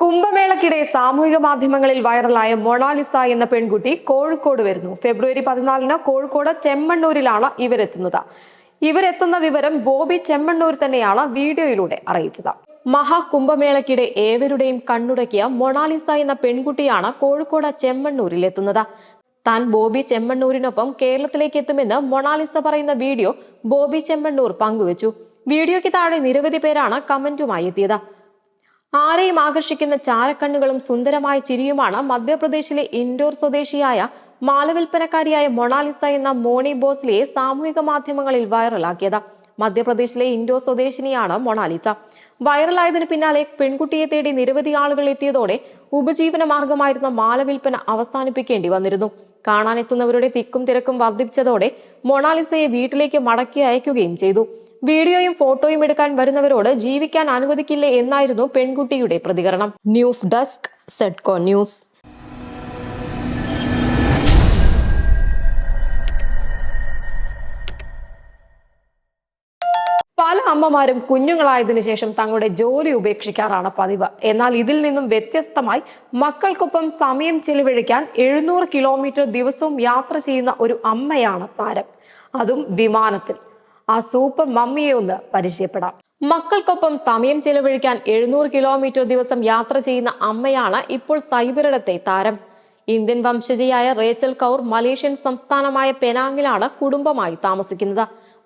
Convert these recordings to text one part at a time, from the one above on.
കുംഭമേളയ്ക്കിടെ സാമൂഹിക മാധ്യമങ്ങളിൽ വൈറലായ മൊണാലിസ എന്ന പെൺകുട്ടി കോഴിക്കോട് വരുന്നു. ഫെബ്രുവരി 14-ന് കോഴിക്കോട് ചെമ്മണ്ണൂരിലാണ് ഇവരെത്തുന്ന വിവരം ബോബി ചെമ്മണ്ണൂർ തന്നെയാണ് വീഡിയോയിലൂടെ അറിയിച്ചത്. മഹാകുംഭമേളയ്ക്കിടെ ഏവരുടെയും കണ്ണുടക്കിയ മൊണാലിസ എന്ന പെൺകുട്ടിയാണ് കോഴിക്കോട് ചെമ്മണ്ണൂരിലെത്തുന്നത്. താൻ ബോബി ചെമ്മണ്ണൂരിനൊപ്പം കേരളത്തിലേക്ക് എത്തുമെന്ന് മൊണാലിസ പറയുന്ന വീഡിയോ ബോബി ചെമ്മണ്ണൂർ പങ്കുവച്ചു. വീഡിയോയ്ക്ക് താഴെ നിരവധി പേരാണ് കമന്റുമായി എത്തിയത്. ആരെയും ആകർഷിക്കുന്ന ചാരക്കണ്ണുകളും സുന്ദരമായ ചിരിയുമാണ് മധ്യപ്രദേശിലെ ഇൻഡോർ സ്വദേശിയായ മാലവിൽപ്പനക്കാരിയായ മൊണാലിസ എന്ന മോണി ബോസ്ലിയെ സാമൂഹിക മാധ്യമങ്ങളിൽ വൈറലാക്കിയത്. മധ്യപ്രദേശിലെ ഇൻഡോർ സ്വദേശിനിയാണ് മൊണാലിസ. വൈറലായതിനു പിന്നാലെ പെൺകുട്ടിയെ തേടി നിരവധി ആളുകൾ എത്തിയതോടെ ഉപജീവന മാർഗമായിരുന്ന മാലവിൽപ്പന അവസാനിപ്പിക്കേണ്ടി വന്നിരുന്നു. കാണാനെത്തുന്നവരുടെ തിക്കും തിരക്കും വർദ്ധിപ്പിച്ചതോടെ മൊണാലിസയെ വീട്ടിലേക്ക് മടക്കി അയക്കുകയും ചെയ്തു. വീഡിയോയും ഫോട്ടോയും എടുക്കാൻ വരുന്നവരോട് ജീവിക്കാൻ അനുവദിക്കില്ലേ എന്നായിരുന്നു പെൺകുട്ടിയുടെ പ്രതികരണം. News desk Sedco news. പല അമ്മമാരും കുഞ്ഞുങ്ങളായതിനു ശേഷം തങ്ങളുടെ ജോലി ഉപേക്ഷിക്കാറാണ് പതിവ്. എന്നാൽ ഇതിൽ നിന്നും വ്യത്യസ്തമായി മക്കൾക്കൊപ്പം സമയം ചെലവഴിക്കാൻ 700 കിലോമീറ്റർ ദിവസവും യാത്ര ചെയ്യുന്ന ഒരു അമ്മയാണ് താരം. അതും വിമാനത്തിൽ. ആ സൂപ്പർ മമ്മിയെ ഒന്ന് പരിചയപ്പെടാം. മക്കൾക്കൊപ്പം സമയം ചെലവഴിക്കാൻ 700 കിലോമീറ്റർ ദിവസം യാത്ര ചെയ്യുന്ന അമ്മയാണ് ഇപ്പോൾ സൈബറിടത്തെ താരം. ഇന്ത്യൻ വംശജയായ റേച്ചൽ കൗർ മലേഷ്യൻ സംസ്ഥാനമായ പെനാങ്ങിലാണ് കുടുംബമായി താമസിക്കുന്നത്.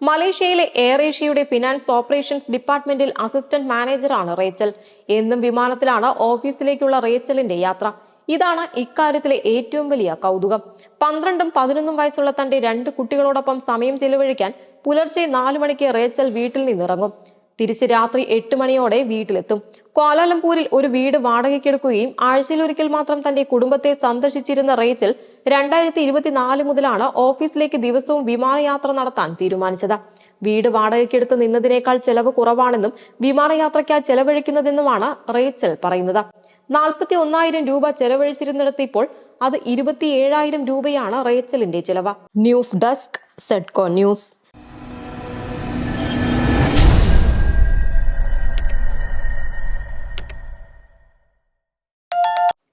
മലേഷ്യയിലെ എയർ ഏഷ്യയുടെ ഫിനാൻസ് ഓപ്പറേഷൻസ് ഡിപ്പാർട്ട്മെന്റിൽ അസിസ്റ്റന്റ് മാനേജറാണ് റേച്ചൽ. എന്നും വിമാനത്തിലാണ് ഓഫീസിലേക്കുള്ള റേച്ചലിന്റെ യാത്ര. ഇതാണ് ഇക്കാര്യത്തിലെ ഏറ്റവും വലിയ കൗതുകം. 12ഉം 11ഉം വയസ്സുള്ള തന്റെ 2 കുട്ടികളോടൊപ്പം സമയം ചെലവഴിക്കാൻ പുലർച്ചെ 4 മണിക്ക് റേച്ചൽ വീട്ടിൽ നിന്നിറങ്ങും. തിരിച്ച് രാത്രി 8 മണിയോടെ വീട്ടിലെത്തും. ക്വാലാലംപൂരിൽ ഒരു വീട് വാടകയ്ക്കെടുക്കുകയും ആഴ്ചയിലൊരിക്കൽ മാത്രം തന്റെ കുടുംബത്തെ സന്ദർശിച്ചിരുന്ന റേച്ചൽ 2024 മുതലാണ് ഓഫീസിലേക്ക് ദിവസവും വിമാനയാത്ര നടത്താൻ തീരുമാനിച്ചത്. വീട് വാടകയ്ക്കെടുത്ത് നിന്നതിനേക്കാൾ ചെലവ് കുറവാണെന്നും വിമാനയാത്രയ്ക്കായി ചെലവഴിക്കുന്നതെന്നുമാണ് റേച്ചൽ പറയുന്നത്. 41,000 രൂപ ചെലവഴിച്ചിരുന്നിടത്ത് ഇപ്പോൾ അത് 27,000 രൂപയാണ് റേച്ചലിന്റെ ചെലവ്. News desk Sedco news.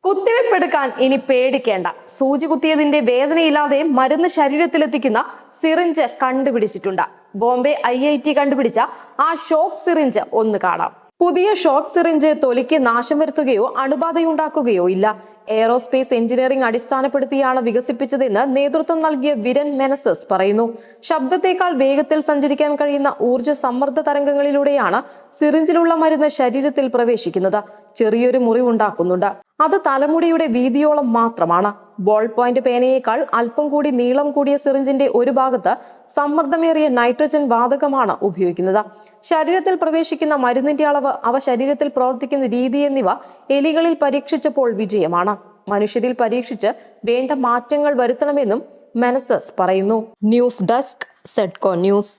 കുത്തിവെപ്പെടുക്കാൻ ഇനി പേടിക്കേണ്ട. സൂചി കുത്തിയതിന്റെ വേദനയില്ലാതെ മരുന്ന് ശരീരത്തിലെത്തിക്കുന്ന സിറിഞ്ച് കണ്ടുപിടിച്ചിട്ടുണ്ട്. ബോംബെ IIT കണ്ടുപിടിച്ച ആ ഷോക്ക് സിറിഞ്ച് ഒന്ന് കാണാം. പുതിയ ഷോക്ക് സിറിഞ്ച് തൊലിക്ക് നാശം വരുത്തുകയോ അണുബാധയുണ്ടാക്കുകയോ ഇല്ല. എയറോസ്പേസ് എഞ്ചിനീയറിംഗ് അടിസ്ഥാനപ്പെടുത്തിയാണ് വികസിപ്പിച്ചതെന്ന് നേതൃത്വം നൽകിയ വിരൻ മെനസസ് പറയുന്നു. ശബ്ദത്തേക്കാൾ വേഗത്തിൽ സഞ്ചരിക്കാൻ കഴിയുന്ന ഊർജ്ജ സമ്മർദ്ദ തരംഗങ്ങളിലൂടെയാണ് സിറിഞ്ചിലുള്ള മരുന്ന് ശരീരത്തിൽ പ്രവേശിക്കുന്നത്. ചെറിയൊരു മുറിവുണ്ടാക്കുന്നുണ്ട്. അത് തലമുടിയുടെ വീതിയോളം മാത്രമാണ്. ബോൾ പോയിന്റ് പേനയേക്കാൾ അല്പം കൂടി നീളം കൂടിയ സിറിഞ്ചിന്റെ ഒരു ഭാഗത്ത് സമ്മർദ്ദമേറിയ നൈട്രജൻ വാതകമാണ് ഉപയോഗിക്കുന്നത്. ശരീരത്തിൽ പ്രവേശിക്കുന്ന മരുന്നിന്റെ അളവ്, അവ ശരീരത്തിൽ പ്രവർത്തിക്കുന്ന രീതി എന്നിവ എലികളിൽ പരീക്ഷിച്ചപ്പോൾ വിജയമാണ്. മനുഷ്യരിൽ പരീക്ഷിച്ച് വേണ്ട മാറ്റങ്ങൾ വരുത്തണമെന്നും മെനസസ് പറയുന്നു. News desk Sedco news.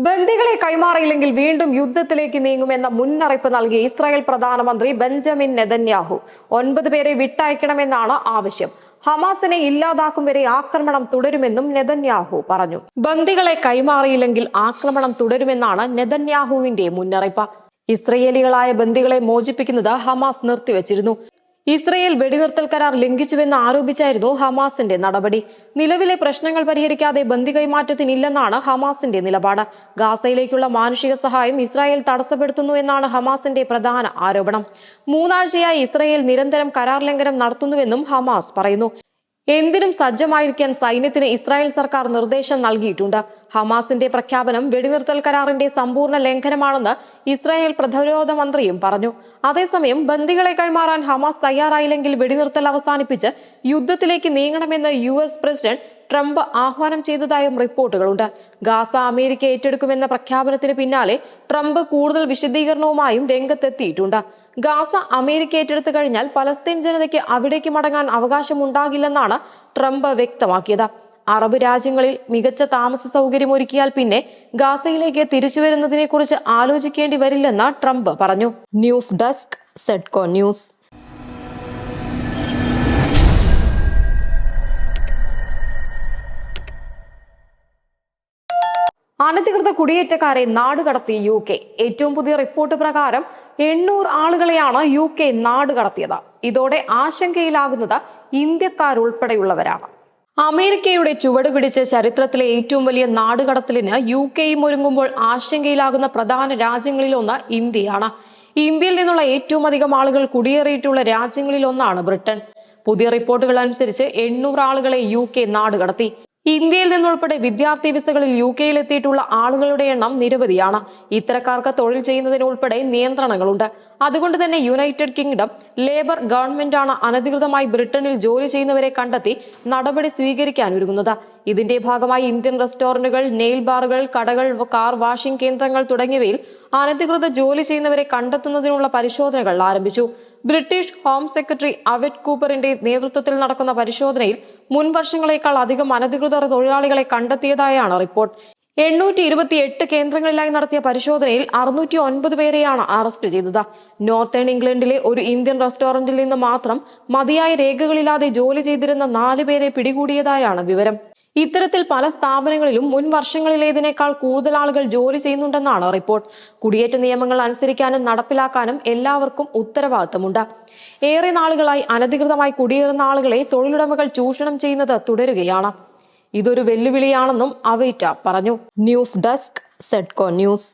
ബന്ദികളെ കൈമാറിയില്ലെങ്കിൽ വീണ്ടും യുദ്ധത്തിലേക്ക് നീങ്ങുമെന്ന മുന്നറിയിപ്പ് നൽകിയ ഇസ്രായേൽ പ്രധാനമന്ത്രി ബെഞ്ചമിൻ നെതന്യാഹു 9 പേരെ വിട്ടയക്കണമെന്നാണ് ആവശ്യം. ഹമാസിനെ ഇല്ലാതാക്കും വരെ ആക്രമണം തുടരുമെന്നും നെതന്യാഹു പറഞ്ഞു. ബന്ദികളെ കൈമാറിയില്ലെങ്കിൽ ആക്രമണം തുടരുമെന്നാണ് നെതന്യാഹുവിന്റെ മുന്നറിയിപ്പ്. ഇസ്രയേലികളായ ബന്ദികളെ മോചിപ്പിക്കുന്നത് ഹമാസ് നിർത്തിവെച്ചിരുന്നു. ഇസ്രയേൽ വെടിനിർത്തൽ കരാർ ലംഘിച്ചുവെന്ന് ആരോപിച്ചായിരുന്നു ഹമാസിന്റെ നടപടി. നിലവിലെ പ്രശ്നങ്ങൾ പരിഹരിക്കാതെ ബന്ദി കൈമാറ്റത്തിനില്ലെന്നാണ് ഹമാസിന്റെ നിലപാട്. ഗാസയിലേക്കുള്ള മാനുഷിക സഹായം ഇസ്രായേൽ തടസ്സപ്പെടുത്തുന്നു എന്നാണ് ഹമാസിന്റെ പ്രധാന ആരോപണം. 3 ആഴ്ചയായി ഇസ്രയേൽ നിരന്തരം കരാർ ലംഘനം നടത്തുന്നുവെന്നും ഹമാസ് പറയുന്നു. എന്തിനും സജ്ജമായിരിക്കാൻ സൈന്യത്തിന് ഇസ്രായേൽ സർക്കാർ നിർദ്ദേശം നൽകിയിട്ടുണ്ട്. ഹമാസിന്റെ പ്രഖ്യാപനം വെടിനിർത്തൽ കരാറിന്റെ സമ്പൂർണ്ണ ലംഘനമാണെന്ന് ഇസ്രായേൽ പ്രതിരോധ മന്ത്രിയും പറഞ്ഞു. അതേസമയം ബന്ദികളെ കൈമാറാൻ ഹമാസ് തയ്യാറായില്ലെങ്കിൽ വെടിനിർത്തൽ അവസാനിപ്പിച്ച് യുദ്ധത്തിലേക്ക് നീങ്ങണമെന്ന് US പ്രസിഡന്റ് ട്രംപ് ആഹ്വാനം ചെയ്തതായും റിപ്പോർട്ടുകളുണ്ട്. ഗാസ അമേരിക്ക ഏറ്റെടുക്കുമെന്ന പ്രഖ്യാപനത്തിന് പിന്നാലെ ട്രംപ് കൂടുതൽ വിശദീകരണവുമായും രംഗത്തെത്തിയിട്ടുണ്ട്. ഗാസ അമേരിക്ക ഏറ്റെടുത്തു കഴിഞ്ഞാൽ പലസ്തീൻ ജനതയ്ക്ക് അവിടേക്ക് മടങ്ങാൻ അവകാശമുണ്ടാകില്ലെന്നാണ് ട്രംപ് വ്യക്തമാക്കിയത്. അറബ് രാജ്യങ്ങളിൽ മികച്ച താമസ സൗകര്യം ഒരുക്കിയാൽ പിന്നെ ഗാസയിലേക്ക് തിരിച്ചുവരുന്നതിനെ കുറിച്ച് ആലോചിക്കേണ്ടി വരില്ലെന്ന് ട്രംപ് പറഞ്ഞു. News desk Sedco news. അനധികൃത കുടിയേറ്റക്കാരെ നാടുകടത്തി UK. ഏറ്റവും പുതിയ റിപ്പോർട്ട് പ്രകാരം 800 ആളുകളെയാണ് UK നാടുകടത്തിയത്. ഇതോടെ ആശങ്കയിലാകുന്നത് ഇന്ത്യക്കാരുൾപ്പെടെയുള്ളവരാണ്. അമേരിക്കയുടെ ചുവട് പിടിച്ച് ചരിത്രത്തിലെ ഏറ്റവും വലിയ നാടുകടത്തലിന് UKയും ഒരുങ്ങുമ്പോൾ ആശങ്കയിലാകുന്ന പ്രധാന രാജ്യങ്ങളിലൊന്ന് ഇന്ത്യയാണ്. ഇന്ത്യയിൽ നിന്നുള്ള ഏറ്റവും അധികം ആളുകൾ കുടിയേറിയിട്ടുള്ള രാജ്യങ്ങളിലൊന്നാണ് ബ്രിട്ടൻ. പുതിയ റിപ്പോർട്ടുകൾ അനുസരിച്ച് 800 ആളുകളെ UK നാടുകടത്തി. ഇന്ത്യയിൽ നിന്നുൾപ്പെടെ വിദ്യാർത്ഥി വിസകളിൽ UKയിൽ എത്തിയിട്ടുള്ള ആളുകളുടെ എണ്ണം നിരവധിയാണ്. ഇത്തരക്കാർക്ക് തൊഴിൽ ചെയ്യുന്നതിന് ഉൾപ്പെടെ നിയന്ത്രണങ്ങളുണ്ട്. അതുകൊണ്ട് തന്നെ യുണൈറ്റഡ് കിങ്ഡം ലേബർ ഗവൺമെന്റാണ് അനധികൃതമായി ബ്രിട്ടനിൽ ജോലി ചെയ്യുന്നവരെ കണ്ടെത്തി നടപടി സ്വീകരിക്കാൻ ഒരുങ്ങുന്നത്. ഇതിന്റെ ഭാഗമായി ഇന്ത്യൻ റെസ്റ്റോറന്റുകൾ, നെയിൽ ബാറുകൾ, കടകൾ, കാർ വാഷിംഗ് കേന്ദ്രങ്ങൾ തുടങ്ങിയവയിൽ അനധികൃത ജോലി ചെയ്യുന്നവരെ കണ്ടെത്തുന്നതിനുള്ള പരിശോധനകൾ ആരംഭിച്ചു. ബ്രിട്ടീഷ് ഹോം സെക്രട്ടറി അവെറ്റ് കൂപ്പറിന്റെ നേതൃത്വത്തിൽ നടക്കുന്ന പരിശോധനയിൽ മുൻ വർഷങ്ങളേക്കാൾ അധികം അനധികൃത തൊഴിലാളികളെ കണ്ടെത്തിയതായാണ് റിപ്പോർട്ട്. 828 കേന്ദ്രങ്ങളിലായി നടത്തിയ പരിശോധനയിൽ 609 പേരെയാണ് അറസ്റ്റ് ചെയ്തത്. നോർത്തേൺ ഇംഗ്ലണ്ടിലെ ഒരു ഇന്ത്യൻ റെസ്റ്റോറന്റിൽ നിന്ന് മാത്രം മതിയായ രേഖകളില്ലാതെ ജോലി ചെയ്തിരുന്ന 4 പേരെ പിടികൂടിയതായാണ് വിവരം. ഇത്തരത്തിൽ പല സ്ഥാപനങ്ങളിലും മുൻ വർഷങ്ങളിലേതിനേക്കാൾ കൂടുതൽ ആളുകൾ ജോലി ചെയ്യുന്നുണ്ടെന്നാണ് റിപ്പോർട്ട്. കുടിയേറ്റ നിയമങ്ങൾ അനുസരിക്കാനും നടപ്പിലാക്കാനും എല്ലാവർക്കും ഉത്തരവാദിത്തമുണ്ട്. ഏറെ നാളുകളായി അനധികൃതമായി കുടിയേറുന്ന ആളുകളെ തൊഴിലുടമകൾ ചൂഷണം ചെയ്യുന്നത് തുടരുകയാണ്. ഇതൊരു വെല്ലുവിളിയാണെന്നും അവെറ്റ പറഞ്ഞു. News desk, Sedco news.